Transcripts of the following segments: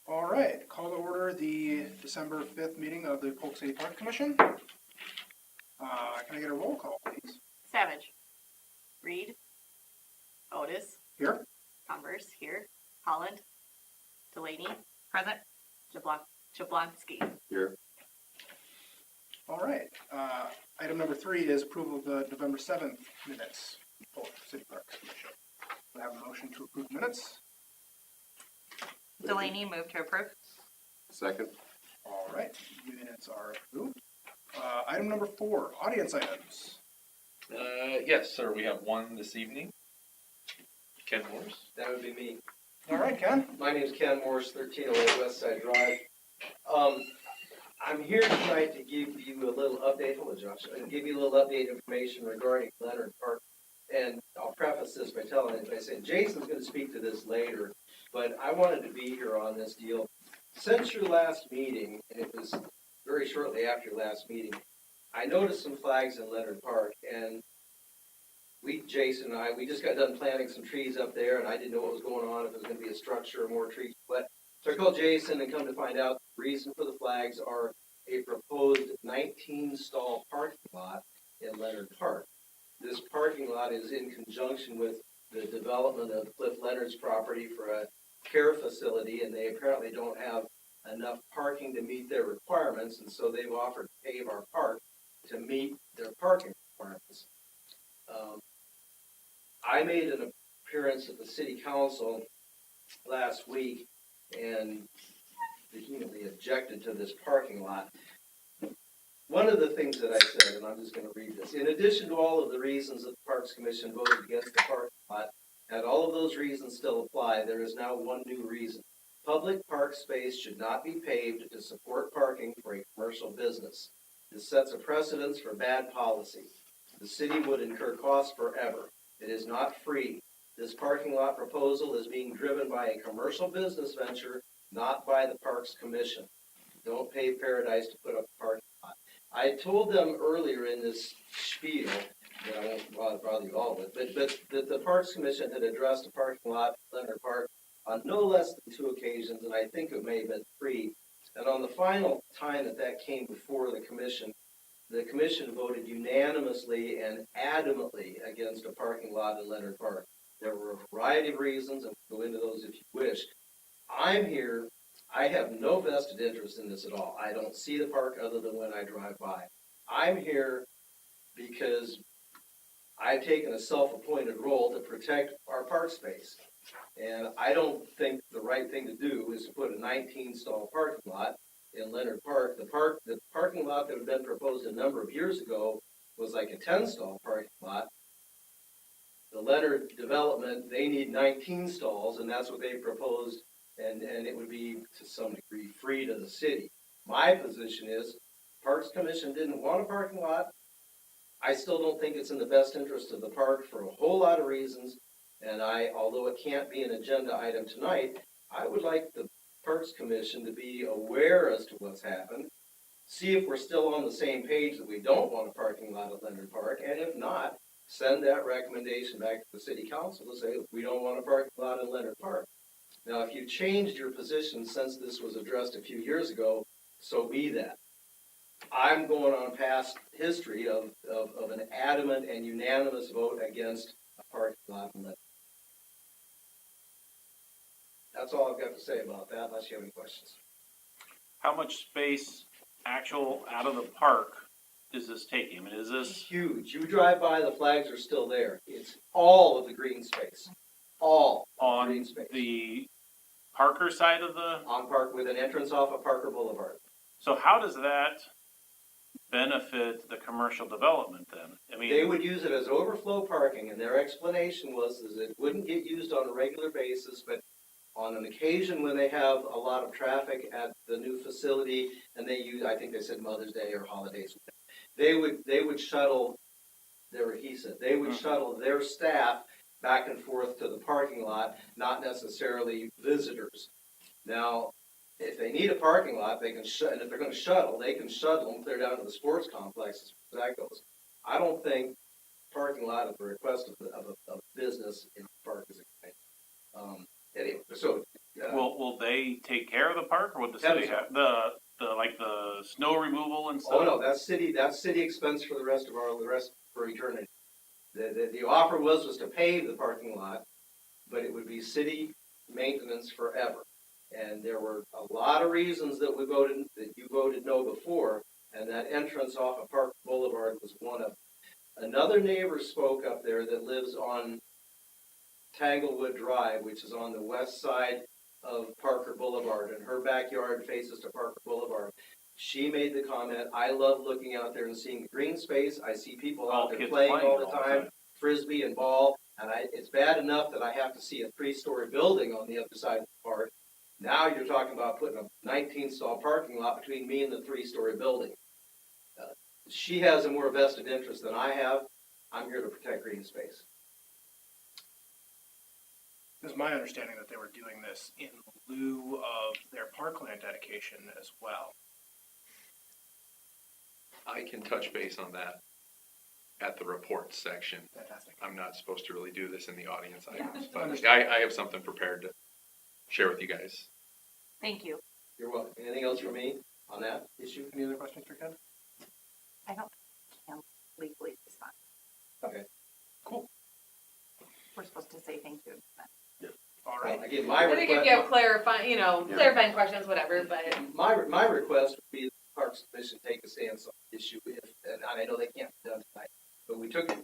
All right, call to order the December 5th meeting of the Polk City Park Commission. Can I get a roll call, please? Savage. Reed. Otis. Here. Converse. Here. Holland. Delaney. Present. Jablonski. Here. All right. Item number 3 is approval of the November 7th minutes, Polk City Parks Commission. Do I have a motion to approve minutes? Delaney moved to approve. Second. All right, minutes are approved. Item number 4, audience items. Yes, sir. We have one this evening. Ken Morse. That would be me. All right, Ken. My name is Ken Morse, 1308 West Side Drive. I'm here tonight to give you a little update. Hello, Josh. Give you a little update information regarding Leonard Park. And I'll preface this by saying Jason's going to speak to this later, but I wanted to be here on this deal. Since your last meeting, and it was very shortly after your last meeting, I noticed some flags in Leonard Park, and Jason and I, we just got done planting some trees up there, and I didn't know what was going on, if it was going to be a structure or more trees. But so I called Jason and come to find out the reason for the flags are a proposed 19-stall parking lot in Leonard Park. This parking lot is in conjunction with the development of Cliff Leonard's property for a care facility, and they apparently don't have enough parking to meet their requirements, and so they've offered to pave our park to meet their parking requirements. I made an appearance at the city council last week and vehemently objected to this parking lot. One of the things that I said, and I'm just going to read this, in addition to all of the reasons that the Parks Commission voted against the parking lot, and all of those reasons still apply, there is now one new reason. Public park space should not be paved to support parking for a commercial business. This sets a precedence for bad policy. The city would incur costs forever. It is not free. This parking lot proposal is being driven by a commercial business venture, not by the Parks Commission. Don't pave paradise to put up a parking lot. I told them earlier in this spiel, that I won't bother you all with, but that the Parks Commission had addressed a parking lot in Leonard Park on no less than 2 occasions, and I think it may have been 3. And on the final time that came before the commission voted unanimously and adamantly against a parking lot in Leonard Park. There were a variety of reasons, and we'll go into those if you wish. I'm here. I have no vested interest in this at all. I don't see the park other than when I drive by. I'm here because I've taken a self-appointed role to protect our park space. And I don't think the right thing to do is to put a 19-stall parking lot in Leonard Park. The parking lot that had been proposed a number of years ago was like a 10-stall parking lot. The Leonard development, they need 19 stalls, and that's what they proposed, and it would be to some degree free to the city. My position is, Parks Commission didn't want a parking lot. I still don't think it's in the best interest of the park for a whole lot of reasons, and although it can't be an agenda item tonight, I would like the Parks Commission to be aware as to what's happened, see if we're still on the same page that we don't want a parking lot at Leonard Park, and if not, send that recommendation back to the city council to say we don't want a parking lot in Leonard Park. Now, if you changed your position since this was addressed a few years ago, so be that. I'm going on past history of an adamant and unanimous vote against a parking lot in Leonard. That's all I've got to say about that, unless you have any questions. How much space actual out of the park is this taking? I mean, is this Huge. You drive by, the flags are still there. It's all of the green space. All on green space. the Parker side of the? On Park, with an entrance off of Parker Boulevard. So how does that benefit the commercial development then? I mean, They would use it as overflow parking, and their explanation was is it wouldn't get used on a regular basis, but on an occasion when they have a lot of traffic at the new facility, and they use, I think they said Mother's Day or holidays, they would shuttle they would shuttle their staff back and forth to the parking lot, not necessarily visitors. Now, if they need a parking lot, they can and if they're going to shuttle, they can shuttle them clear down to the sports complex as far as that goes. I don't think parking lot at the request of a business in the park is a anyway. So will will they take care of the park, or would the city have, the snow removal and stuff? Oh, no, that's city expense for the rest for eternity. The offer was to pave the parking lot, but it would be city maintenance forever. And there were a lot of reasons that you voted no before, and that entrance off of Park Boulevard was one of them. Another neighbor spoke up there that lives on Tanglewood Drive, which is on the west side of Parker Boulevard, and her backyard faces to Parker Boulevard. She made the comment, I love looking out there and seeing the green space. I see people out there Kids playing all the all the time, time. frisbee and ball, and it's bad enough that I have to see a 3-story building on the other side of the park. Now you're talking about putting a 19-stall parking lot between me and the 3-story building. She has a more vested interest than I have. I'm here to protect green space. It was my understanding that they were doing this in lieu of their parkland dedication as well. I can touch base on that at the reports section. Fantastic. I'm not supposed to really do this in the audience items, but Understood. I have something prepared to share with you guys. Thank you. You're welcome. Anything else for me on that issue? Any other questions for Ken? I don't can legally respond. Okay. Cool. We're supposed to say thank you. All right. Again, my I think if you have request, clarifying questions, whatever, but my request would be the Parks Commission take a stance on the issue, and I know they can't be done tonight, but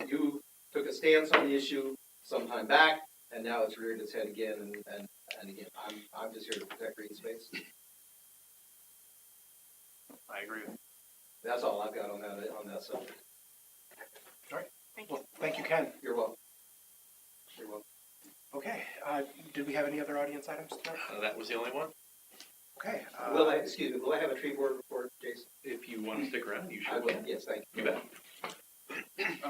you took a stance on the issue sometime back, and now it's reared its head again, and again, I'm just here to protect green space. I agree. That's all I've got on that subject. Thank you. Well, thank you, Ken. You're welcome. You're welcome. Okay. Did we have any other audience items tonight? That was the only one. Okay. Will I have a tree board report, Jason? If you want to stick around, you I should. will, yes, thank you. You bet.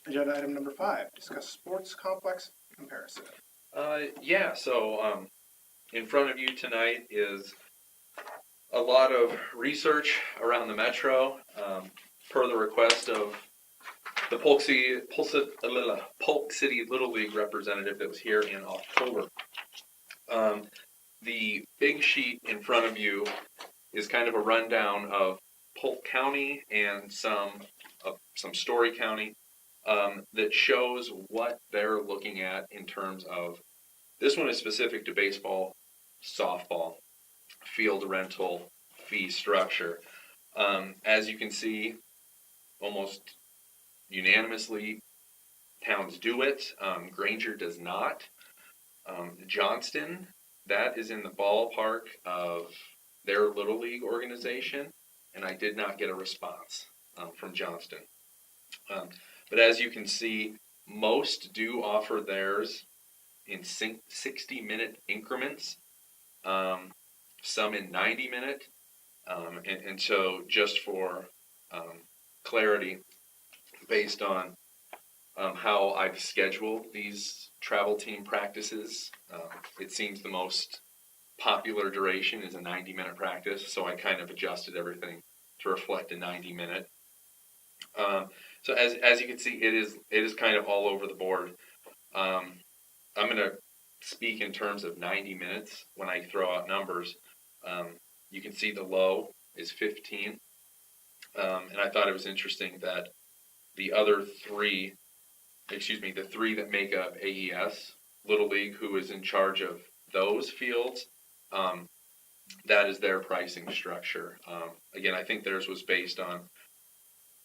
Agenda item number 5, discuss sports complex comparison. Yeah, so in front of you tonight is a lot of research around the metro, per the request of the Polk City Little League representative that was here in October. The big sheet in front of you is kind of a rundown of Polk County and some Story County that shows what they're looking at in terms of, this one is specific to baseball, softball, field rental, fee structure. As you can see, almost unanimously, towns do it. Granger does not. Johnston, that is in the ballpark of their Little League organization, and I did not get a response from Johnston. But as you can see, most do offer theirs in 60-minute increments, some in 90-minute, and so just for clarity, based on how I've scheduled these travel team practices, it seems the most popular duration is a 90-minute practice, so I kind of adjusted everything to reflect a 90-minute. So as you can see, it is kind of all over the board. I'm going to speak in terms of 90 minutes when I throw out numbers. You can see the low is 15, and I thought it was interesting that the three that make up AES, Little League, who is in charge of those fields, that is their pricing structure. Again, I think theirs was based on,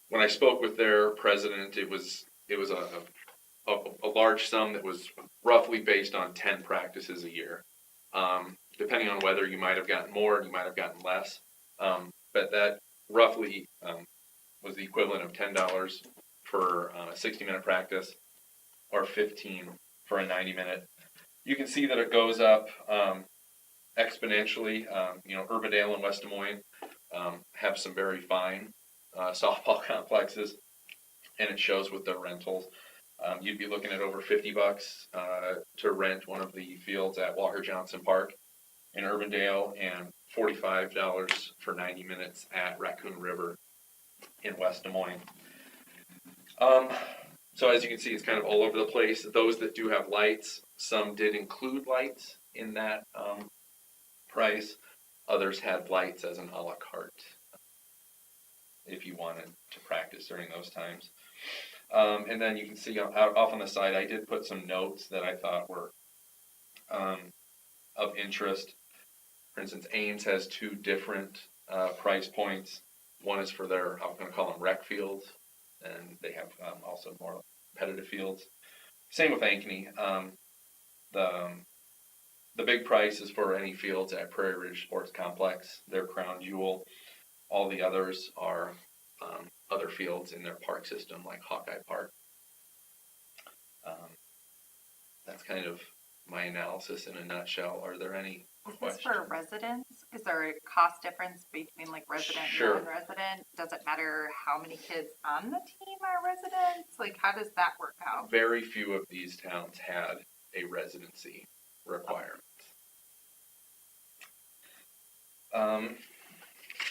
when I spoke with their president, it was a large sum that was roughly based on 10 practices a year. Depending on whether you might have gotten more, you might have gotten less. But that roughly was the equivalent of $10 for a 60-minute practice, or $15 for a 90-minute. You can see that it goes up exponentially. Urbandale and West Des Moines have some very fine softball complexes, and it shows with the rentals. You'd be looking at over $50 to rent one of the fields at Walker Johnson Park in Urbandale, and $45 for 90 minutes at Raccoon River in West Des Moines. So as you can see, it's kind of all over the place. Those that do have lights, some did include lights in that price. Others had lights as an a la carte if you wanted to practice during those times. And then you can see off on the side, I did put some notes that I thought were of interest. For instance, Ames has two different price points. One is for their, I'm going to call them rec fields, and they have also more competitive fields. Same with Ankeny. The big price is for any fields at Prairie Ridge Sports Complex, their crown jewel. All the others are other fields in their park system, like Hawkeye Park. That's kind of my analysis in a nutshell. Are there any Is this questions? for residents? Is there a cost difference between like resident Sure. and non-resident? Does it matter how many kids on the team are residents? Like, how does that work out? Very few of these towns had a residency requirement.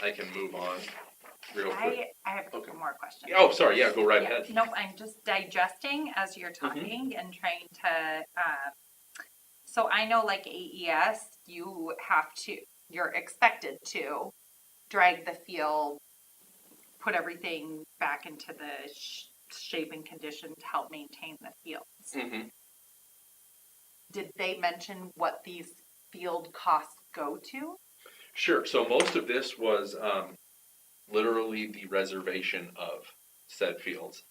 I can move on real quick. I have a Okay. couple more questions. Oh, sorry. Yeah, go right Yeah, ahead. nope, I'm just digesting as you're talking and trying to, so I know like AES, you're expected to drag the field, put everything back into the shape and condition to help maintain the fields. Mm-hmm. Did they mention what these field costs go to? Sure. So most of this was literally the reservation of said fields.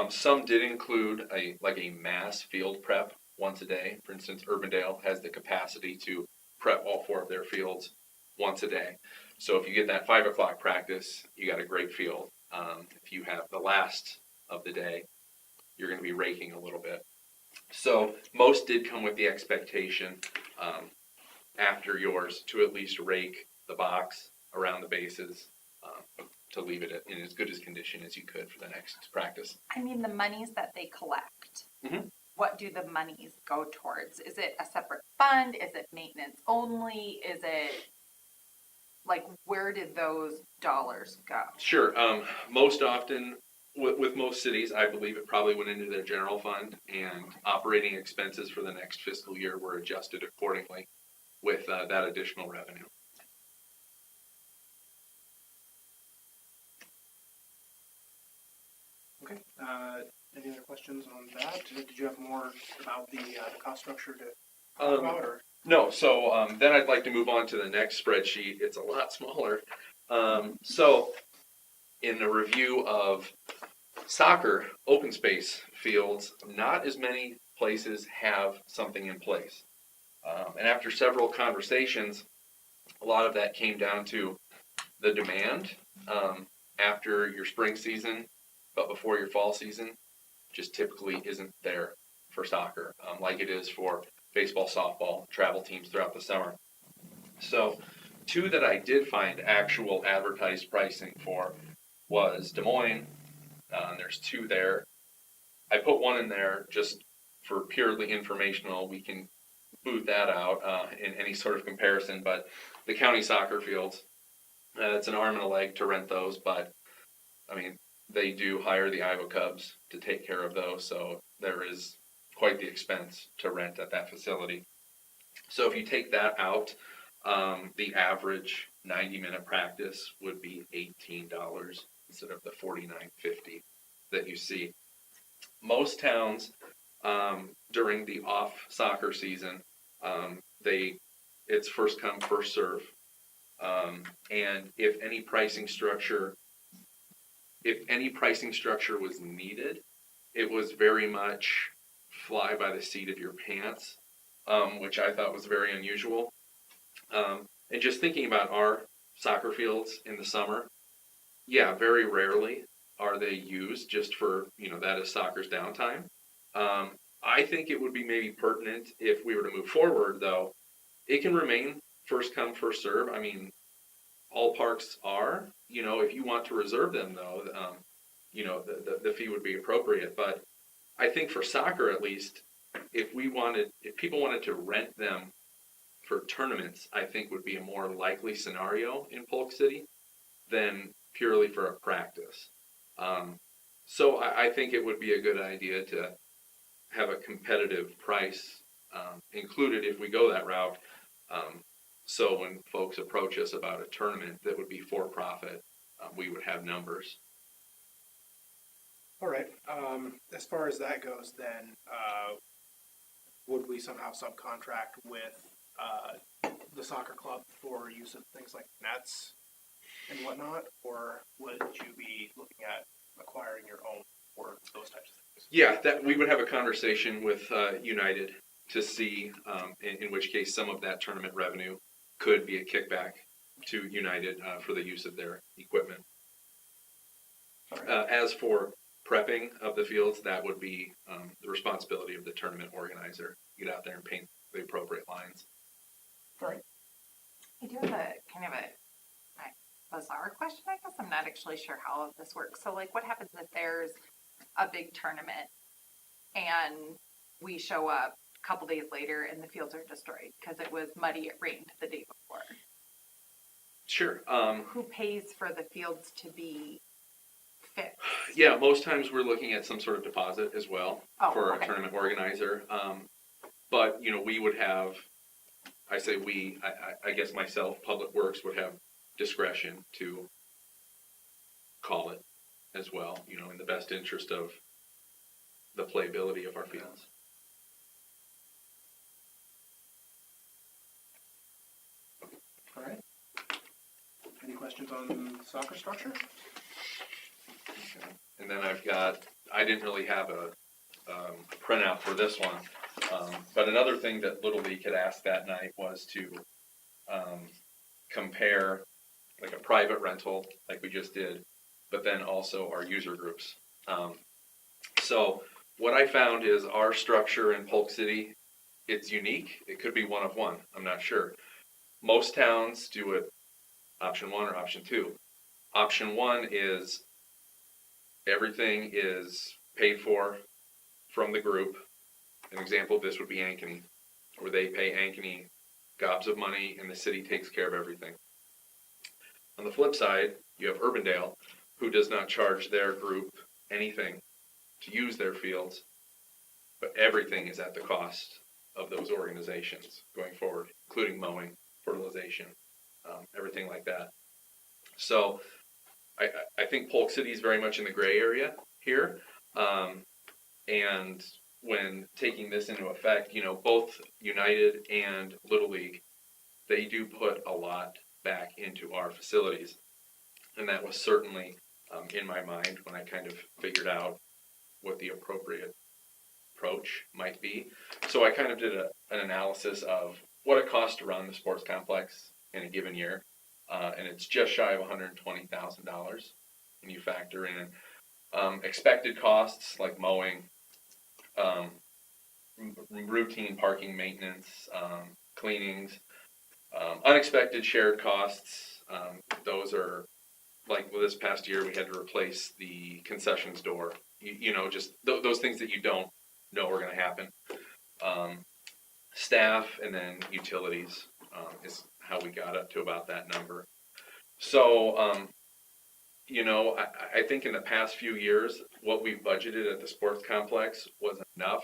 Some did include a mass field prep once a day. For instance, Urbandale has the capacity to prep all 4 of their fields once a day. So if you get that 5 o'clock practice, you got a great field. If you have the last of the day, you're going to be raking a little bit. So most did come with the expectation after yours to at least rake the box around the bases to leave it in as good as condition as you could for the next practice. I mean, the monies that they collect, Mhm. what do the monies go towards? Is it a separate fund? Is it maintenance only? Is it, like, where did those dollars go? Sure. Most often, with most cities, I believe it probably went into their general fund, and operating expenses for the next fiscal year were adjusted accordingly with that additional revenue. Okay, any other questions on that? Did you have more about the cost structure to talk about, or? No, so then I'd like to move on to the next spreadsheet. It's a lot smaller. So in a review of soccer open space fields, not as many places have something in place. And after several conversations, a lot of that came down to the demand after your spring season, but before your fall season, just typically isn't there for soccer, like it is for baseball, softball, travel teams throughout the summer. So 2 that I did find actual advertised pricing for was Des Moines. There's 2 there. I put 1 in there just for purely informational. We can boot that out in any sort of comparison, but the county soccer fields, it's an arm and a leg to rent those, but I mean, they do hire the Iowa Cubs to take care of those, so there is quite the expense to rent at that facility. So if you take that out, the average 90-minute practice would be $18 instead of the $49.50 that you see. Most towns during the off soccer season, it's first come, first serve. And if any pricing structure was needed, it was very much fly by the seat of your pants, which I thought was very unusual. And just thinking about our soccer fields in the summer, yeah, very rarely are they used just for, that is soccer's downtime. I think it would be maybe pertinent if we were to move forward, though. It can remain first come, first serve. I mean, all parks are, if you want to reserve them, though, the fee would be appropriate. But I think for soccer, at least, if people wanted to rent them for tournaments, I think would be a more likely scenario in Polk City than purely for a practice. So I think it would be a good idea to have a competitive price included if we go that route So when folks approach us about a tournament that would be for profit, we would have numbers. All right, as far as that goes, then, would we somehow subcontract with, the soccer club for use of things like nets and whatnot? Or would you be looking at acquiring your own for those types of things? Yeah, that we would have a conversation with United to see in which case some of that tournament revenue could be a kickback to United for the use of their equipment. All right. As for prepping of the fields, that would be the responsibility of the tournament organizer. Get out there and paint the appropriate lines. All right, I do have a kind of a bizarre question, I guess. I'm not actually sure how all of this works. So like what happens if there's a big tournament and we show up a couple days later and the fields are destroyed because it was muddy, it rained the day before? Sure. Who pays for the fields to be fixed? Yeah, most times we're looking at some sort of deposit as well Oh, for okay. a tournament organizer. But, you know, we would have, I say we, I guess myself, Public Works would have discretion to call it as well, you know, in the best interest of the playability of our fields. all right. Any questions on soccer structure? And then I didn't really have a printout for this one, but another thing that Little League had asked that night was to compare like a private rental, like we just did, but then also our user groups. So what I found is our structure in Polk City, it's unique. It could be one of one, I'm not sure. Most towns do it option 1 or option 2. Option 1 is everything is paid for from the group. An example of this would be Ankeny, where they pay Ankeny gobs of money and the city takes care of everything. On the flip side, you have Urbandale, who does not charge their group anything to use their fields, but everything is at the cost of those organizations going forward, including mowing, fertilization, everything like that. So I think Polk City is very much in the gray area here. And when taking this into effect, you know, both United and Little League, they do put a lot back into our facilities. And that was certainly in my mind when I kind of figured out what the appropriate approach might be. So I kind of did an analysis of what it costs to run the sports complex in a given year. And it's just shy of $120,000 when you factor in expected costs like mowing, routine parking maintenance, cleanings, unexpected shared costs. Those are like this past year we had to replace the concessions door. You know, just those things that you don't know are going to happen. Staff and then utilities is how we got up to about that number. So, you know, I think in the past few years, what we've budgeted at the sports complex was enough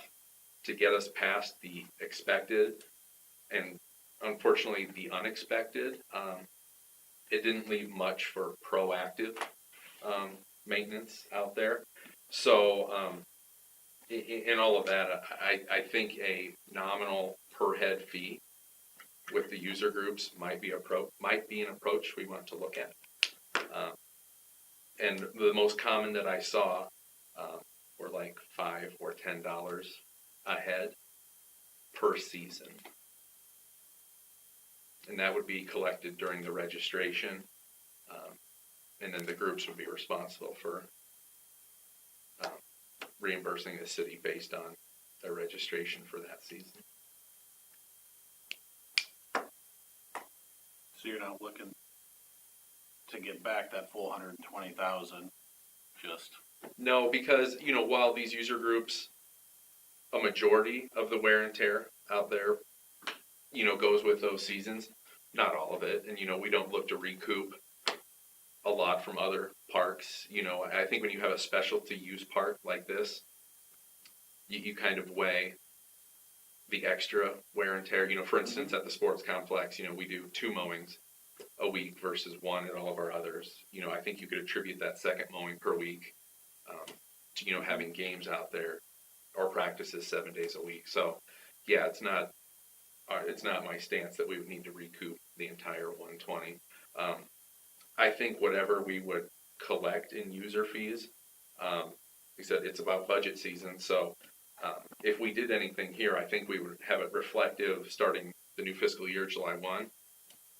to get us past the expected and unfortunately the unexpected. It didn't leave much for proactive maintenance out there. So in all of that, I think a nominal per head fee with the user groups might be an approach we want to look at. And the most common that I saw were like $5 or $10 a head per season. And that would be collected during the registration. And then the groups would be responsible for reimbursing the city based on their registration for that season. So you're not looking to get back that full 120,000, just. No, because, you know, while these user groups, a majority of the wear and tear out there, you know, goes with those seasons, not all of it. And, you know, we don't look to recoup a lot from other parks. You know, I think when you have a specialty use park like this, you kind of weigh the extra wear and tear. For instance, at the sports complex, we do 2 mowings a week versus 1 at all of our others. I think you could attribute that second mowing per week to, having games out there or practices 7 days a week. So, yeah, it's not my stance that we would need to recoup the entire 120. I think whatever we would collect in user fees, like I said, it's about budget season. So if we did anything here, I think we would have it reflective starting the new fiscal year, July 1.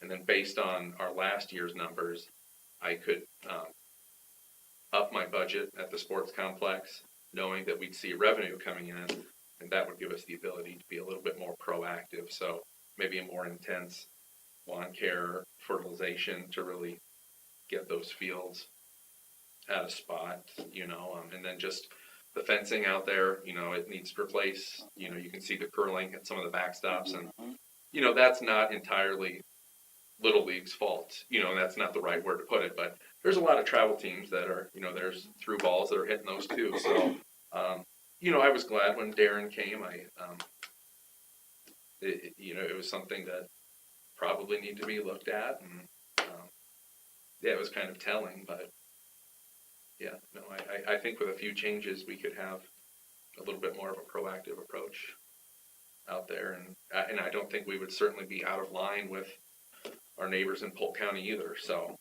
And then based on our last year's numbers, I could up my budget at the sports complex, knowing that we'd see revenue coming in, and that would give us the ability to be a little bit more proactive. So maybe a more intense lawn care, fertilization to really get those fields at a spot, and then just the fencing out there, it needs replaced. You can see the curling at some of the backstops, and that's not entirely Little League's fault, and that's not the right word to put it, but there's a lot of travel teams that are, there's through balls that are hitting those too. So, I was glad when Darren came. It was something that probably need to be looked at, and yeah, it was kind of telling, but yeah, no, I think with a few changes we could have a little bit more of a proactive approach out there, and I don't think we would certainly be out of line with our neighbors in Polk County either. So.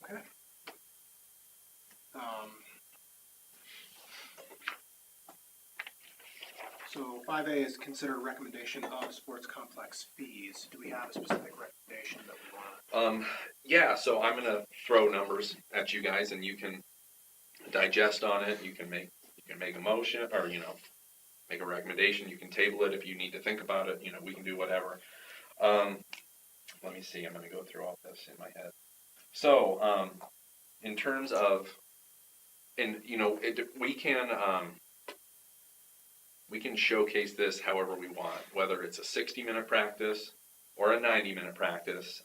Okay. So 5A is consider recommendation of sports complex fees. Do we have a specific recommendation that we want? Yeah, so I'm gonna throw numbers at you guys, and you can digest on it. You can make a motion, or make a recommendation. You can table it if you need to think about it. We can do whatever. Let me see. I'm gonna go through all this in my head. So, in terms of, and we can showcase this however we want, whether it's a 60-minute practice or a 90-minute practice.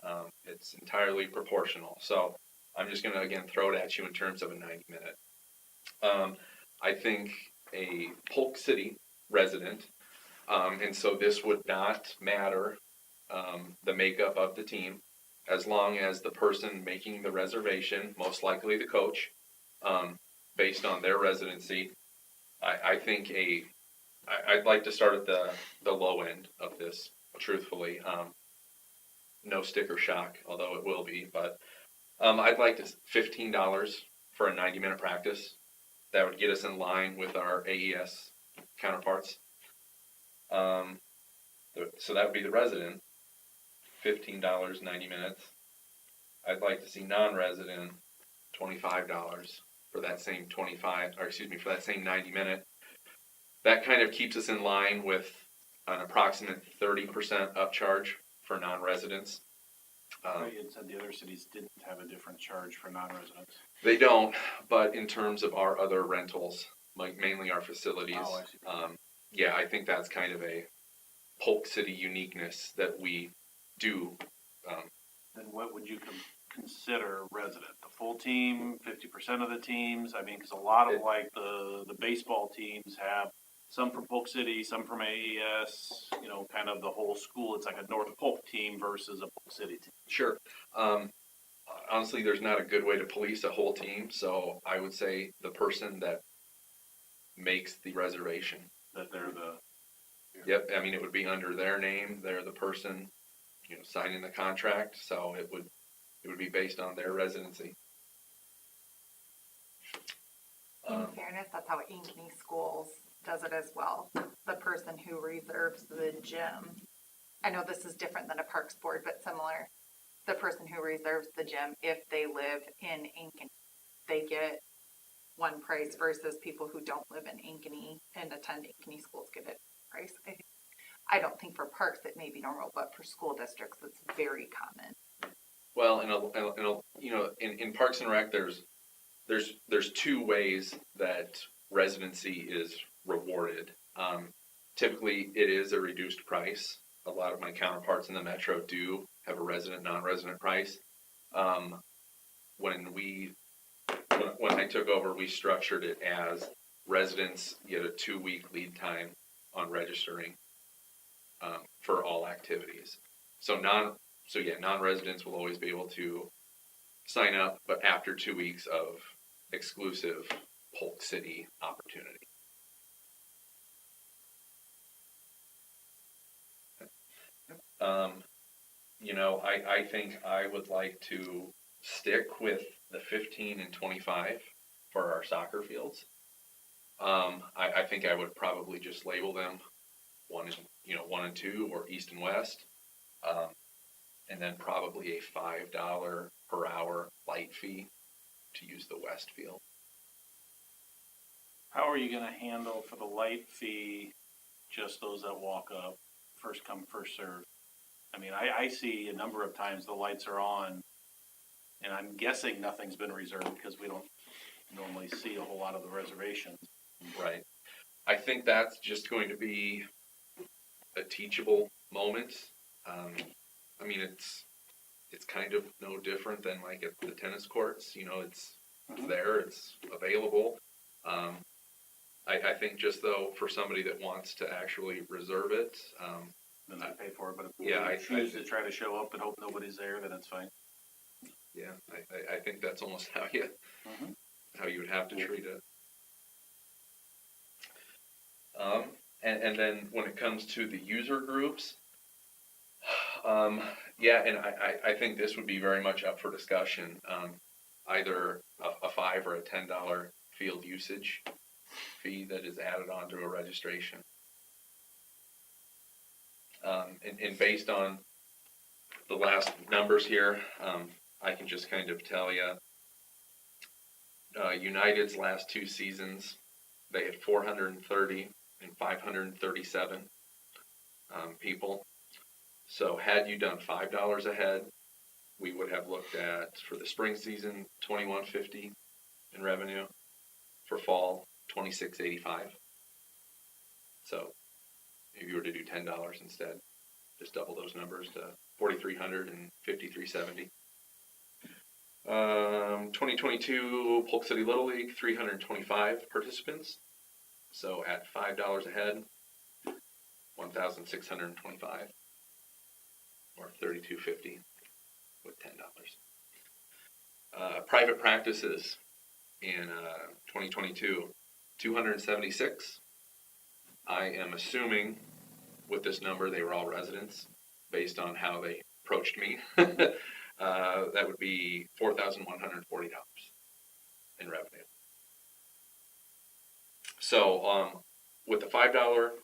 It's entirely proportional. So I'm just going to, again, throw it at you in terms of a 90-minute. I think a Polk City resident, and so this would not matter the makeup of the team, as long as the person making the reservation, most likely the coach, based on their residency. I think I'd like to start at the low end of this, truthfully. No sticker shock, although it will be, but I'd like to $15 for a 90-minute practice. That would get us in line with our AES counterparts. So that would be the resident, $15, 90 minutes. I'd like to see non-resident, $25 for that same for that same 90-minute. That kind of keeps us in line with an approximate 30% upcharge for non-residents. You had said the other cities didn't have a different charge for non-residents. They don't, but in terms of our other rentals, like mainly our facilities, Oh, I see. yeah, I think that's kind of a Polk City uniqueness that we do. Then what would you consider resident? The full team, 50% of the teams? I mean, because a lot of the baseball teams have some from Polk City, some from AES, kind of the whole school. It's like a North Polk team versus a Polk City team. Sure. Honestly, there's not a good way to police a whole team, so I would say the person that makes the reservation. That they're Yep, I mean, it would be under their name. They're the person, signing the contract, so it would be based on their residency. In fairness, that's how Ankeny Schools does it as well. The person who reserves the gym, I know this is different than a parks board, but similar. The person who reserves the gym, if they live in Ankeny, they get one price versus people who don't live in Ankeny and attend Ankeny Schools get a price. I don't think for parks it may be normal, but for school districts it's very common. Well, in Parks and Rec, there's two ways that residency is rewarded. Typically, it is a reduced price. A lot of my counterparts in the metro do have a resident, non-resident price. When we when I took over, we structured it as residents get a 2-week lead time on registering for all activities. So non-residents will always be able to sign up, but after 2 weeks of exclusive Polk City opportunity. I think I would like to stick with the 15 and 25 for our soccer fields. I think I would probably just label them 1 and 2 or east and west. And then probably a $5 per hour light fee to use the west field. How are you gonna handle for the light fee, just those that walk up, first come, first served? I mean, I see a number of times the lights are on, and I'm guessing nothing's been reserved because we don't normally see a whole lot of the reservations. Right. I think that's just going to be a teachable moment. I mean, it's kind of no different than like at the tennis courts. It's there, it's available. I think just though for somebody that wants to actually reserve it, Then I pay for it, but if we Yeah, I choose to try to show up and hope nobody's there, then it's fine. yeah, I think that's almost how you would have to treat it. And then when it comes to the user groups, yeah, and I think this would be very much up for discussion. Either a $5 or a $10 field usage fee that is added onto a registration. And based on the last numbers here, I can just kind of tell you, United's last 2 seasons, they had 430 and 537 people. So had you done $5 a head, we would have looked at, for the spring season, $21.50 in revenue. For fall, $26.85. So if you were to do $10 instead, just double those numbers to $4,300 and $53.70. 2022 Polk City Little League, 325 participants. So at $5 a head, 1,625, or $32.50 with $10. Private practices in 2022, 276. I am assuming with this number they were all residents based on how they approached me. That would be $4,140 in revenue. So with the $5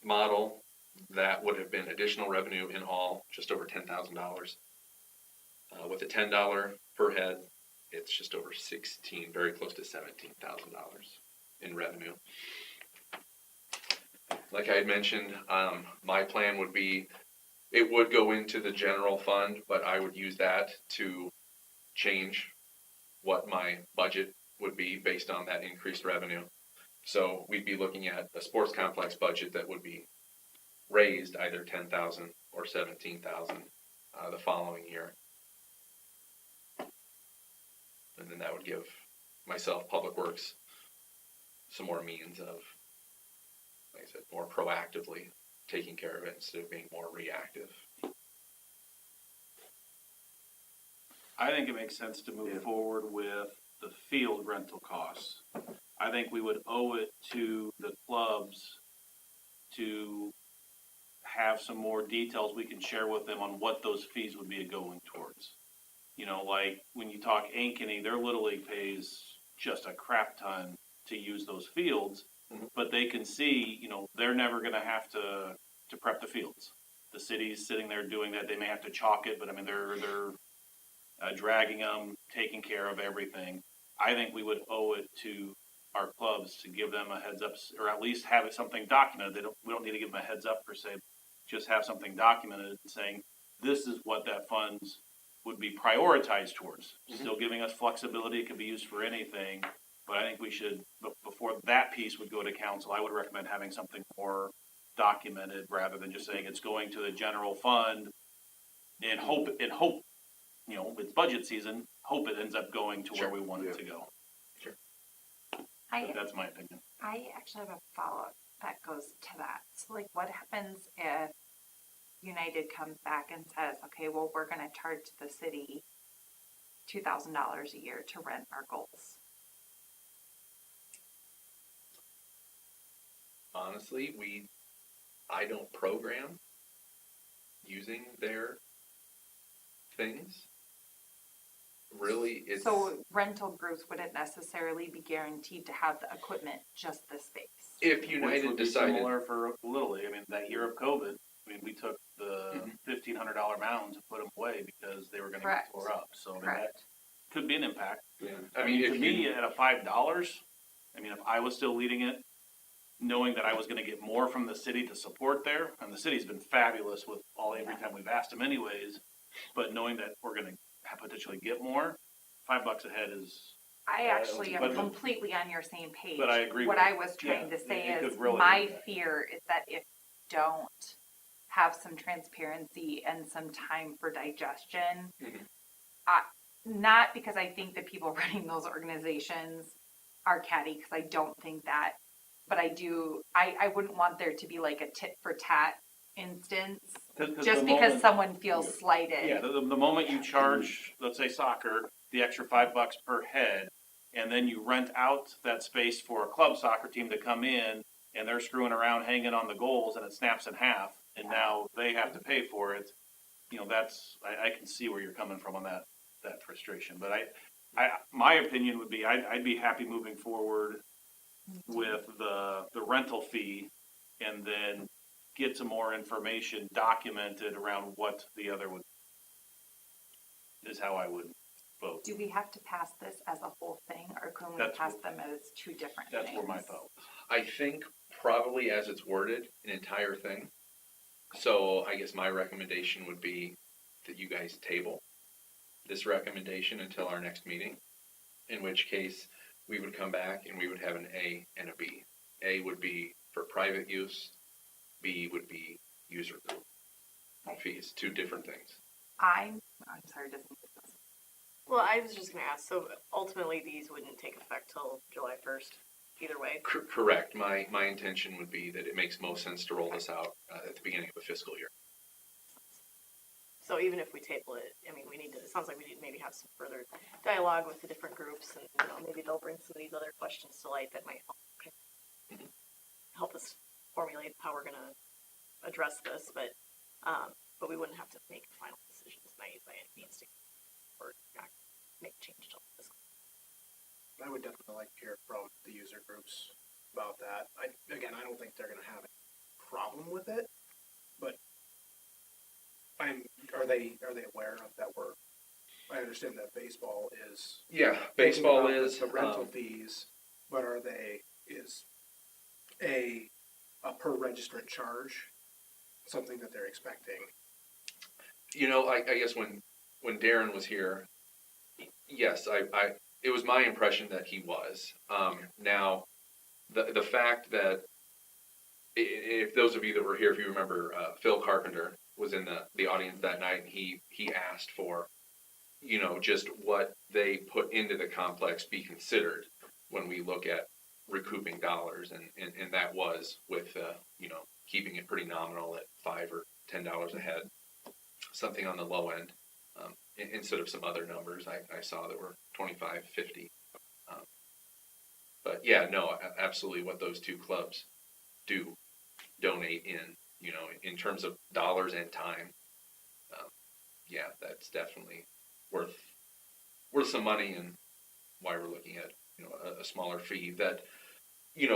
model, that would have been additional revenue in all, just over $10,000. With the $10 per head, it's just over 16, very close to $17,000 in revenue. Like I had mentioned, my plan would be, it would go into the general fund, but I would use that to change what my budget would be based on that increased revenue. So we'd be looking at a sports complex budget that would be raised either $10,000 or $17,000 the following year. And then that would give myself, Public Works, some more means of, like I said, more proactively taking care of it instead of being more reactive. I think it makes sense to move forward with the field rental costs. I think we would owe it to the clubs to have some more details we can share with them on what those fees would be going towards. Like when you talk Ankeny, their Little League pays just a crap ton to use those fields, but they can see, they're never going to have to prep the fields. The city's sitting there doing that. They may have to chalk it, but I mean, they're dragging them, taking care of everything. I think we would owe it to our clubs to give them a heads up, or at least have it something documented. We don't need to give them a heads up per se. Just have something documented saying this is what that funds would be prioritized towards. Still giving us flexibility. It can be used for anything, but I think we should, before that piece would go to council, I would recommend having something more documented rather than just saying it's going to the general fund and hope, it's budget season, hope it ends up going to where we want it to go. But that's my opinion. I actually have a follow-up that goes to that. So like what happens if United comes back and says, okay, well, we're gonna charge the city $2,000 a year to rent our goals? Honestly, I don't program using their things. Really, it's So rental groups wouldn't necessarily be guaranteed to have the equipment, just the space. if Which United would be decided, similar for Little League. I mean, that year of COVID, I mean, we took the $1,500 mounds and put them away because they were gonna get Correct. tore up. So, I mean, that Correct. could be an impact. yeah, I mean, to me, at a $5, I mean, if I was still leading it, knowing that I was gonna get more from the city to support there, and the city's been fabulous with every time we've asked them anyways, but knowing that we're gonna potentially get more, $5 a head is, I actually am but- completely on your same page. But I agree What with I you. was trying Yeah, to say it is could really my impact. fear is that if you don't have some transparency and some time for digestion, Mhm. not because I think the people running those organizations are catty, because I don't think that, but I wouldn't want there to be like a tit for tat instance, 'cause just the because moment- someone feels slighted. Yeah, the moment you charge, let's say soccer, the extra $5 per head, and then you rent out that space for a club soccer team to come in, and they're screwing around hanging on the goals, and it snaps in half, and now they have to pay for it. You know, I can see where you're coming from on that frustration. But my opinion would be, I'd be happy moving forward with the rental fee, and then get some more information documented around what the other is how I would vote. Do we have to pass this as a whole thing, or can we That's pass what- them as two different things? That's where my thought was. I think probably as it's worded, an entire thing. So I guess my recommendation would be that you guys table this recommendation until our next meeting, in which case we would come back and we would have an A and a B. A would be for private use, B would be user group fees, two different things. I'm sorry, doesn't. Well, I was just gonna ask, so ultimately these wouldn't take effect till July 1st, either way? Correct. My intention would be that it makes most sense to roll this out at the beginning of a fiscal year. So even if we table it, I mean, it sounds like we need to maybe have some further dialogue with the different groups, and, maybe they'll bring some of these other questions to light that might help us formulate how we're gonna address this, but we wouldn't have to make a final decision tonight by any means or not make a change till this. I would definitely like to hear from the user groups about that. I don't think they're gonna have a problem with it, but are they aware of that we're, I understand that baseball is. Yeah, thinking baseball about is the rental fees, but is a per registrant charge something that they're expecting? I guess when Darren was here, yes, it was my impression that he was. Now, the fact that if those of you that were here, if you remember, Phil Carpenter was in the audience that night, and he asked for, just what they put into the complex be considered when we look at recouping dollars, and that was with keeping it pretty nominal at $5 or $10 a head, something on the low end, instead of some other numbers I saw that were 25, 50. But yeah, no, absolutely, what those two clubs do donate in terms of dollars and time, yeah, that's definitely worth some money, and why we're looking at a smaller fee that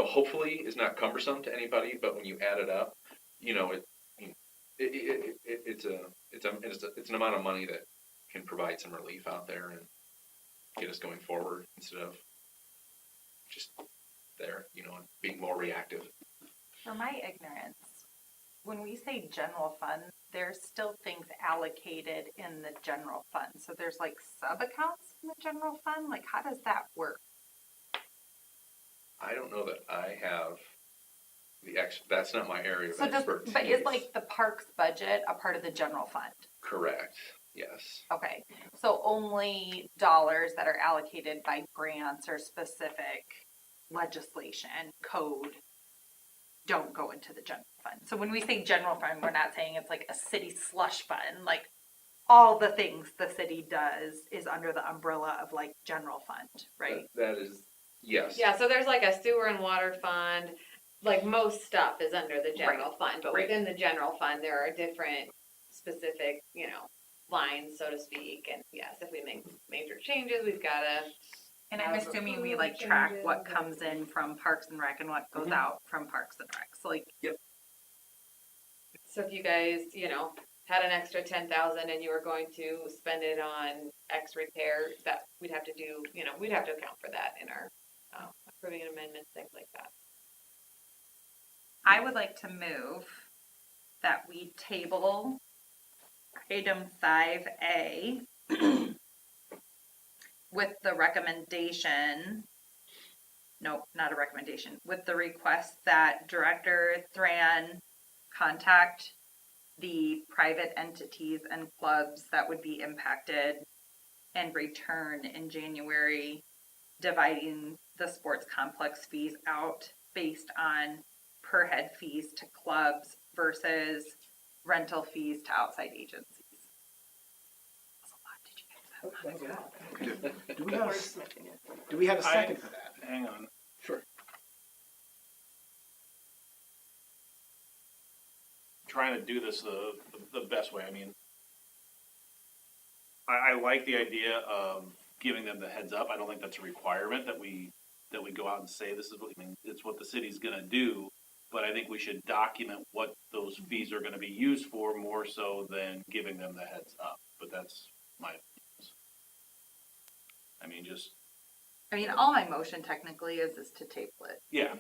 hopefully is not cumbersome to anybody, but when you add it up, it's an amount of money that can provide some relief out there and get us going forward instead of just there, and being more reactive. For my ignorance, when we say general fund, there's still things allocated in the general fund. So there's like sub-accounts in the general fund? Like, how does that work? I don't know that I have that's not my area of So expertise. but is like the parks budget a part of the general fund? Correct, yes. Okay, so only dollars that are allocated by grants or specific legislation, code, don't go into the general fund. So when we say general fund, we're not saying it's like a city slush fund, like all the things the city does is under the umbrella of like general fund, right? That is, yes. Yeah, so there's like a sewer and water fund, like most stuff is under the general fund, but right. within the general fund, there are different specific, lines, so to speak, and yes, if we make major changes, we've gotta. And I'm assuming we like track what comes in from Parks and Rec and what goes out from Parks and Rec. So like, So if you guys, had an extra 10,000 and you were going to spend it on X repair, that we'd have to do, we'd have to account for that in our approving amendments, things like that. I would like to move that we table item 5A with the recommendation, no, not a recommendation, with the request that Director Thran contact the private entities and clubs that would be impacted and return in January, dividing the sports complex fees out based on per head fees to clubs versus rental fees to outside agencies. That's a lot. Did you guys have? Do we have a second for that? Hang on. Sure. Trying to do this the best way. I mean, I like the idea of giving them the heads up. I don't think that's a requirement that we go out and say this is what, I mean, it's what the city's gonna do. But I think we should document what those fees are gonna be used for more so than giving them the heads up. But that's my opinions. I mean, just, I mean, all my motion technically is to table it. yeah.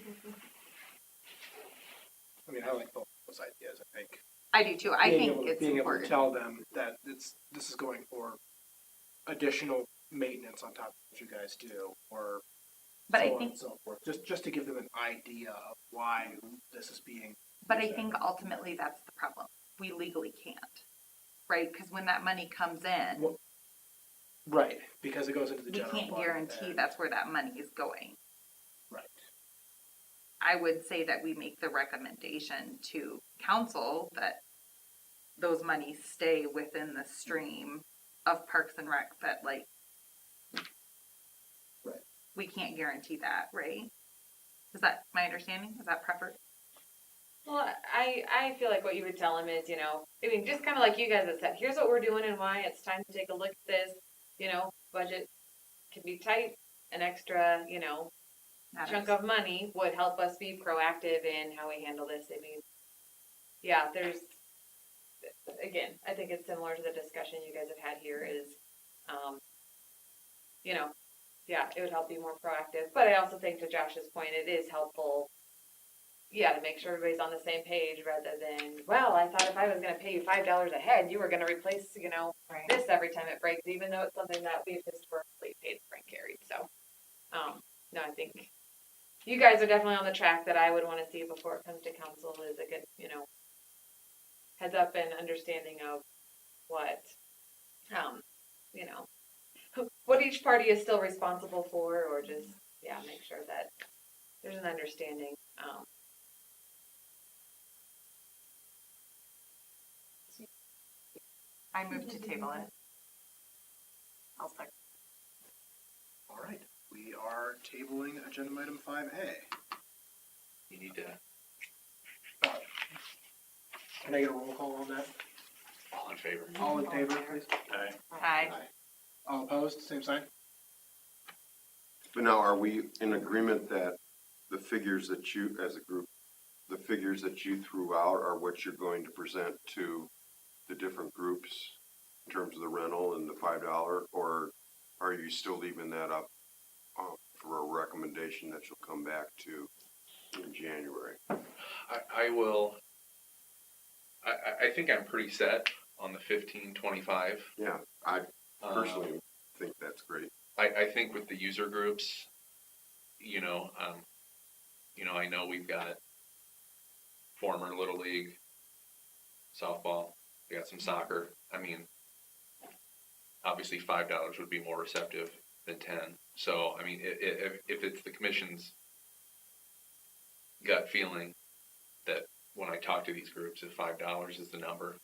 I mean, I like both those ideas, I think. I do too. I Being think able to- it's being important. able to tell them that this is going for additional maintenance on top of what you guys do, or But so I on think, and so forth. Just to give them an idea of why this is being. but I think ultimately that's the problem. We legally can't, right? Because when that money comes in, Well, right, because it goes into the we general can't fund guarantee and- that's where that money is going. Right. I would say that we make the recommendation to council that those monies stay within the stream of Parks and Rec, that like, Right. we can't guarantee that, right? Is that my understanding? Is that proper? Well, I feel like what you would tell them is, I mean, just kind of like you guys have said, here's what we're doing and why it's time to take a look at this, budget can be tight, an extra, That chunk is- of money would help us be proactive in how we handle this. I mean, yeah, again, I think it's similar to the discussion you guys have had here is, yeah, it would help be more proactive. But I also think to Josh's point, it is helpful, to make sure everybody's on the same page rather than, well, I thought if I was going to pay you $5 a head, you were going to replace, Right. this every time it breaks, even though it's something that we've historically paid for and carried. So, no, I think you guys are definitely on the track that I would want to see before it comes to council is a good, heads up and understanding of what, what each party is still responsible for, or just, make sure that there's an understanding. I move to table it. I'll second. All right, we are tabling agenda item 5A. You need to, Can I get a roll call on that? all in favor? All in favor, please? Okay. Aye. All opposed, same sign? But now, are we in agreement that the figures that you, as a group, the figures that you threw out are what you're going to present to the different groups in terms of the rental and the $5, or are you still leaving that up for a recommendation that you'll come back to in January? I will, I think I'm pretty set on the 1525. Yeah, I personally think that's great. I think with the user groups, I know we've got former Little League, softball, we got some soccer. I mean, obviously $5 would be more receptive than 10. So, I mean, if it's the commission's gut feeling that when I talk to these groups, if $5 is the number,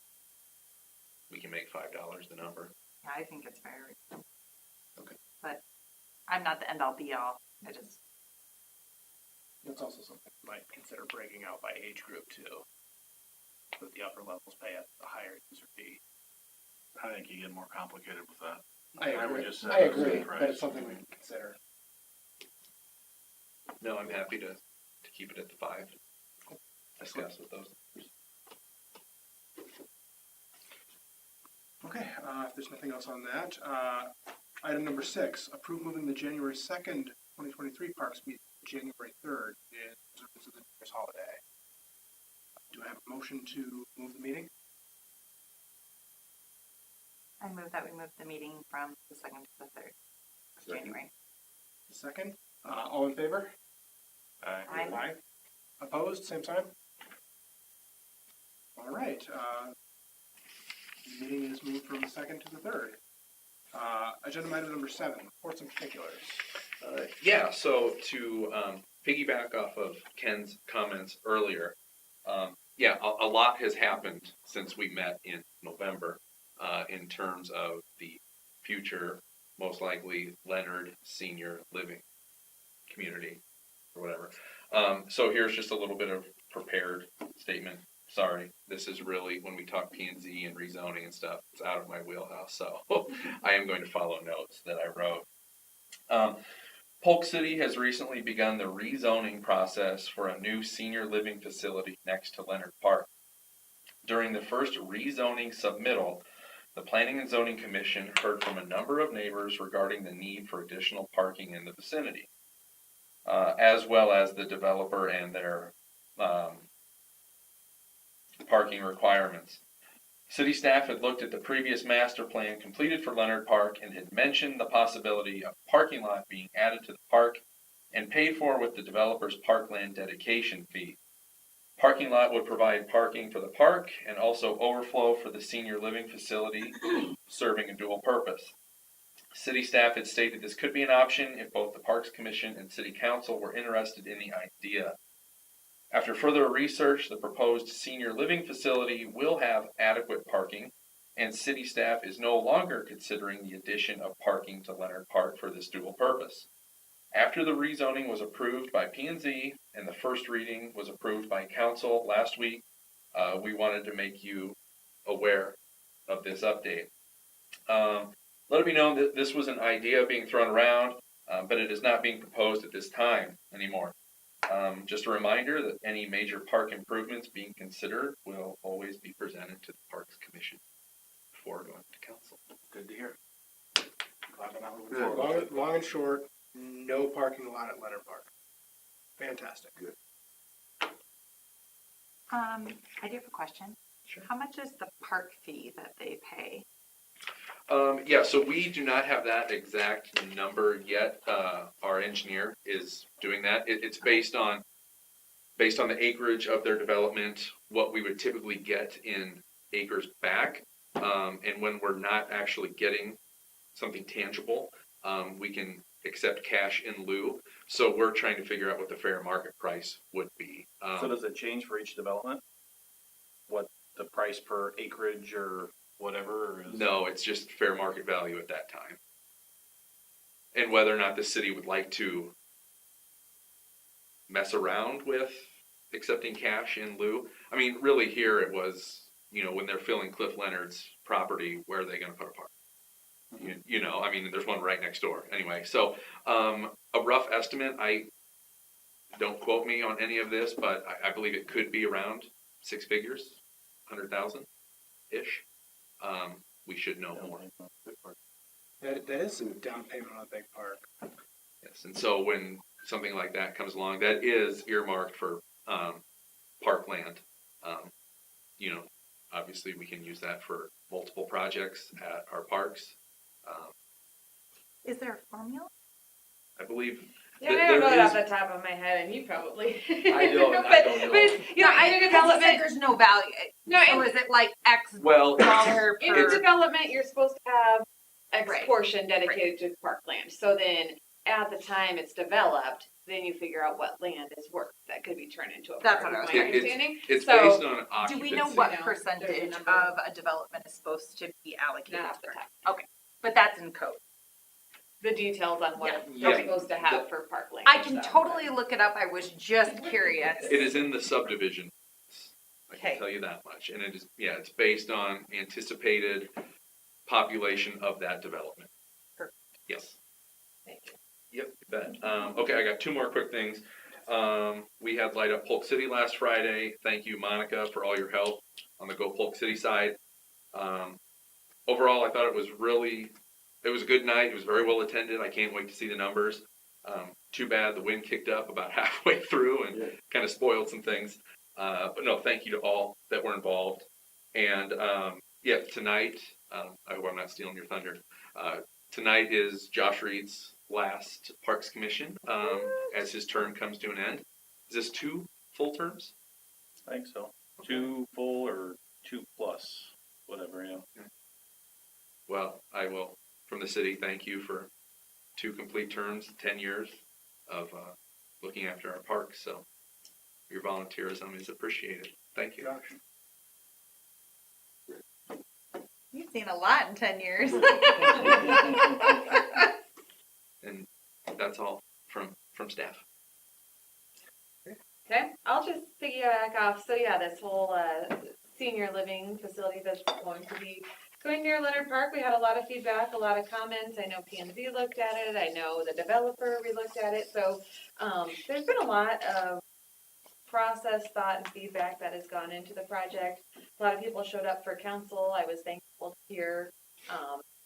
we can make $5 the number. Yeah, I think it's very reasonable. Okay. But I'm not the end all be all. I just, That's also something we might consider breaking out by age group too. That the upper levels pay a higher user fee. I think you get more complicated with that. I I would agree, just say I that's the agree, but price. it's something we can consider. No, I'm happy to keep it at the 5. Discuss with those. Okay, if there's nothing else on that, item number 6, approve moving the January 2nd, 2023 Parks meeting to January 3rd in observance of the New Year's holiday. Do I have a motion to move the meeting? I move that we move the meeting from the 2nd to the 3rd of Second. January. Second, all in favor? Aye. Opposed, same sign? All right, the meeting is moved from the 2nd to the 3rd. Agenda item number 7, reports and particulars. Yeah, so to piggyback off of Ken's comments earlier, yeah, a lot has happened since we met in November in terms of the future, most likely Leonard Senior Living Community or whatever. So here's just a little bit of prepared statement. Sorry, this is really, when we talk P&Z and rezoning and stuff, it's out of my wheelhouse, so I am going to follow notes that I wrote. Polk City has recently begun the rezoning process for a new senior living facility next to Leonard Park. During the first rezoning submittal, the Planning and Zoning Commission heard from a number of neighbors regarding the need for additional parking in the vicinity, as well as the developer and their parking requirements. City staff had looked at the previous master plan completed for Leonard Park and had mentioned the possibility of a parking lot being added to the park and paid for with the developer's parkland dedication fee. Parking lot would provide parking for the park and also overflow for the senior living facility, serving a dual purpose. City staff had stated this could be an option if both the Parks Commission and City Council were interested in the idea. After further research, the proposed senior living facility will have adequate parking, and city staff is no longer considering the addition of parking to Leonard Park for this dual purpose. After the rezoning was approved by P&Z and the first reading was approved by council last week, we wanted to make you aware of this update. Let it be known that this was an idea being thrown around, but it is not being proposed at this time anymore. Just a reminder that any major park improvements being considered will always be presented to the Parks Commission before going to council. Good to hear. Glad we're not moving Good. forward. Long and short, no parking lot at Leonard Park. Fantastic. Good. I do have a question. Sure. How much is the park fee that they pay? Yeah, so we do not have that exact number yet. Our engineer is doing that. It's based on the acreage of their development, what we would typically get in acres back. And when we're not actually getting something tangible, we can accept cash in lieu. So we're trying to figure out what the fair market price would be. So does it change for each development? What the price per acreage or whatever is? No, it's just fair market value at that time. And whether or not the city would like to mess around with accepting cash in lieu. I mean, really here it was, when they're filling Cliff Leonard's property, where are they going to put a park? I mean, there's one right next door. Anyway, so a rough estimate, don't quote me on any of this, but I believe it could be around 6 figures, 100,000-ish. We should know more. That is some down payment on a big park. Yes, and so when something like that comes along, that is earmarked for parkland. Obviously we can use that for multiple projects at our parks. Is there a formula? I believe Yeah, I don't know it off the top of my head, and you probably. I don't know. But it's, in a development, There's no value. no, So is it like X well, dollar in per? a development, you're supposed to have X Right. portion dedicated to parkland. So then at the time it's developed, then you figure out what land is worth that could be turned into a That's park, what I is was my thinking. understanding. It's So, based on occupancy. Do we know what You know, percentage there's a number. of a development is supposed to be allocated? Not off the for- top. But that's in code. The details on what Yeah. you're supposed to have for park land. I can so. totally look it up. I was just curious. It is in the subdivision. I Okay. can tell you that much. And it is, yeah, it's based on anticipated population of that development. Perfect. Yes. Thank you. Yep, you bet. Okay, I got two more quick things. We had Light Up Polk City last Friday. Thank you, Monica, for all your help on the Go Polk City side. Overall, I thought it was a good night. It was very well attended. I can't wait to see the numbers. Too bad the wind kicked up about halfway through and kind of spoiled some things. But no, thank you to all that were involved. And yeah, tonight, I hope I'm not stealing your thunder. Tonight is Josh Reed's last Parks Commission as his term comes to an end. Is this 2 full terms? I think so. 2 full or 2 plus, whatever, yeah. Well, I will, from the city, thank you for 2 complete terms, 10 years of looking after our parks. So your volunteerism is appreciated. Thank you. You've seen a lot in 10 years. And that's all from staff. Okay, I'll just piggyback off. So yeah, this whole senior living facility that's going to be going near Leonard Park, we had a lot of feedback, a lot of comments. I know P&Z looked at it. I know the developer re-looked at it. So there's been a lot of process, thought, and feedback that has gone into the project. A lot of people showed up for council. I was thankful to hear.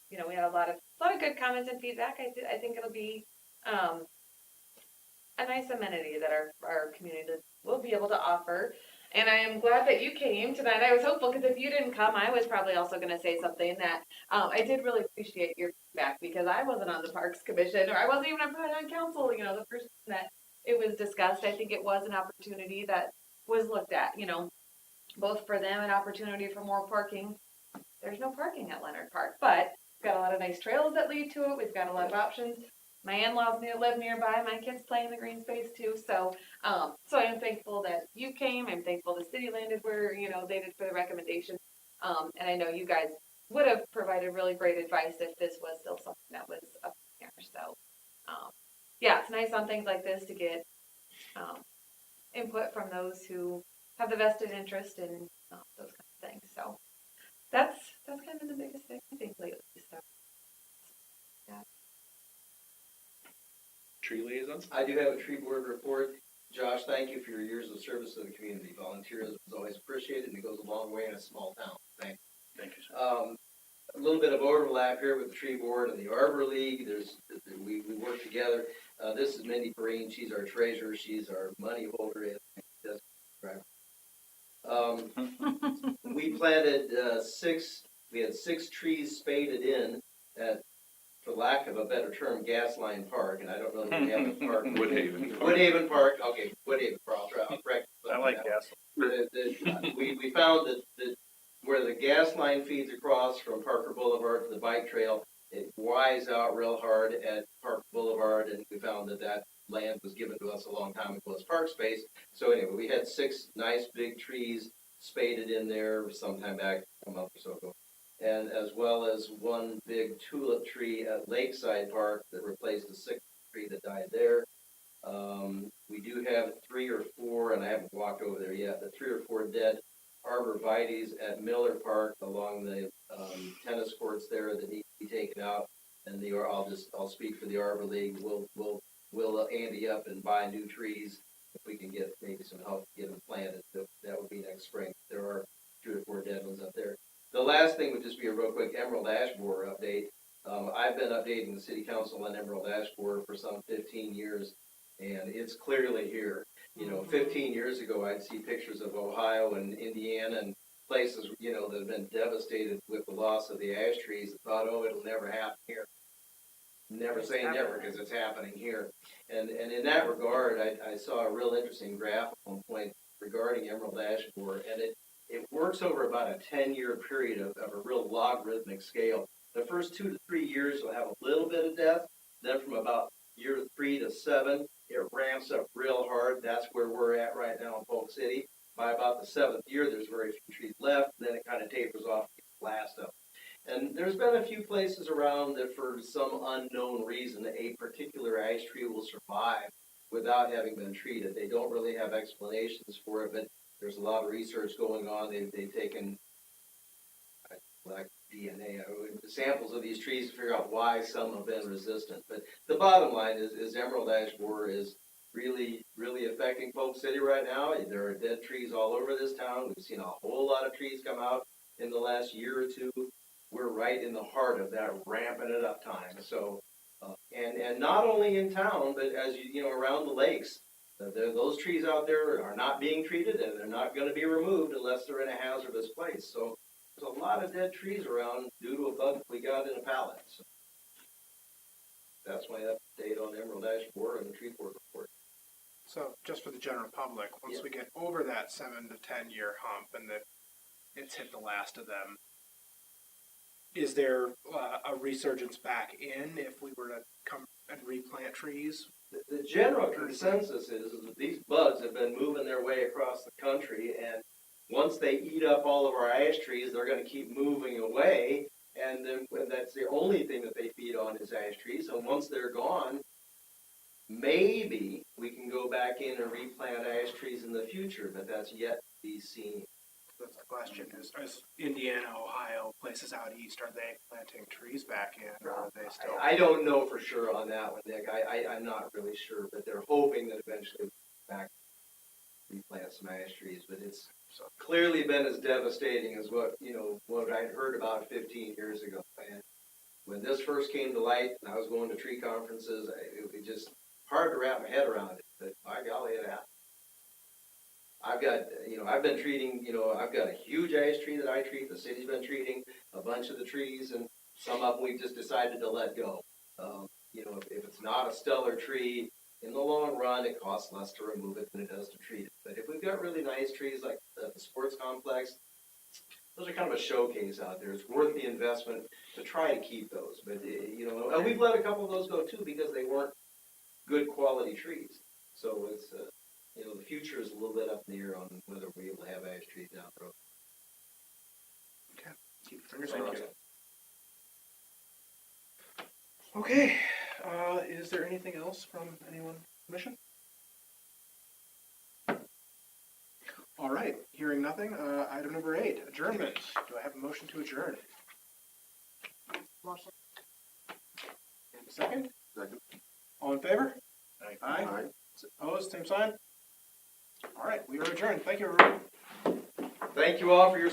You know, we had a lot of good comments and feedback. I think it'll be a nice amenity that our community will be able to offer. And I am glad that you came tonight. I was hopeful because if you didn't come, I was probably also going to say something that I did really appreciate your feedback because I wasn't on the Parks Commission or I wasn't even on council. You know, the first time that it was discussed, I think it was an opportunity that was looked at, you know, both for them an opportunity for more parking. There's no parking at Leonard Park, but we've got a lot of nice trails that lead to it. We've got a lot of options. My in-laws live nearby. My kids play in the green space too. So, so I'm thankful that you came. I'm thankful the city landed where, you know, they did for the recommendation. And I know you guys would have provided really great advice if this was still something that was up there. So, yeah, it's nice on things like this to get input from those who have the vested interest in those kind of things. So that's kind of the biggest thing I think lately. So, yeah. Tree liaisons? I do have a tree board report. Josh, thank you for your years of service to the community. Volunteerism is always appreciated and it goes a long way in a small town. Thank you. Thank you, sir. A little bit of overlap here with the tree board and the Arbor League. We work together. This is Mindy Breen. She's our treasurer. She's our money holder. We planted we had 6 trees spaded in at, for lack of a better term, Gasline Park, and I don't know if we have a park. Woodhaven Park. Woodhaven Park, okay, Woodhaven Park, I'll correct. I like gas. We found that where the gas line feeds across from Parker Boulevard to the bike trail, it wides out real hard at Parker Boulevard, and we found that land was given to us a long time ago as park space. So anyway, we had 6 nice big trees spaded in there sometime back a month or so ago. And as well as 1 big tulip tree at Lakeside Park that replaced the 6th tree that died there. We do have 3 or 4, and I haven't walked over there yet, but 3 or 4 dead arborvitaes at Miller Park along the tennis courts there that need to be taken out. And I'll speak for the Arbor League. We'll ante up and buy new trees if we can get maybe some help to get them planted. That would be next spring. There are 3 or 4 dead ones up there. The last thing would just be a real quick Emerald Ash Borer update. I've been updating the city council on Emerald Ash Borer for some 15 years, and it's clearly here. You know, 15 years ago, I'd see pictures of Ohio and Indiana and places, you know, that have been devastated with the loss of the ash trees and thought, oh, it'll never happen here. Never say never, because it's happening here. And in that regard, I saw a real interesting graph at one point regarding Emerald Ash Borer, and it works over about a 10-year period of a real logarithmic scale. The first 2 to 3 years will have a little bit of death. Then from about year 3 to 7, it ramps up real hard. That's where we're at right now in Polk City. By about the 7th year, there's very few trees left, and then it kind of tapers off the last of them. And there's been a few places around that for some unknown reason, a particular ash tree will survive without having been treated. They don't really have explanations for it, but there's a lot of research going on. They've taken like DNA, samples of these trees to figure out why some have been resistant. But the bottom line is emerald ash borer is really, really affecting Polk City right now. There are dead trees all over this town. We've seen a whole lot of trees come out in the last year or two. We're right in the heart of that ramping it up time. So, and not only in town, but as you know, around the lakes, those trees out there are not being treated, and they're not going to be removed unless they're in a hazardous place. So there's a lot of dead trees around due to a bug we got in a pallet. So that's my update on emerald ash borer and the tree borer report. So just for the general public, once Yeah. we get over that 7 to 10 year hump and that it's hit the last of them, is there a resurgence back in if we were to come and replant trees? The general consensus is that these bugs have been moving their way across the country, and once they eat up all of our ash trees, they're going to keep moving away, and then that's the only thing that they feed on is ash trees. And once they're gone, maybe we can go back in and replant ash trees in the future, but that's yet to be seen. That's the question. Is Indiana, Ohio, places out east, are they planting trees back in, or are they still? I don't know for sure on that one, Nick. I'm not really sure, but they're hoping that eventually we'll back replant some ash trees. But it's clearly been as devastating as what I'd heard about 15 years ago. And when this first came to light, and I was going to tree conferences, it was just hard to wrap my head around it. But by golly, it happened. I've got, I've been treating, I've got a huge ash tree that I treat. The city's been treating a bunch of the trees, and some of them we've just decided to let go. If it's not a stellar tree, in the long run, it costs less to remove it than it does to treat it. But if we've got really nice trees like the sports complex, those are kind of a showcase out there. It's worth the investment to try to keep those. But, and we've let a couple of those go too because they weren't good quality trees. So it's, the future is a little bit up in the air on whether we're able to have ash trees down the road. Okay. Keep fingers Thank crossed. you. Okay. Is there anything else from anyone on the commission? All right. Hearing nothing. Item number 8, adjournment. Do I have a motion to adjourn? Motion. And a second? Second. All in favor? Aye. Aye. Aye. Opposed? Same sign? All right. We are adjourned. Thank you, everyone. Thank you all for your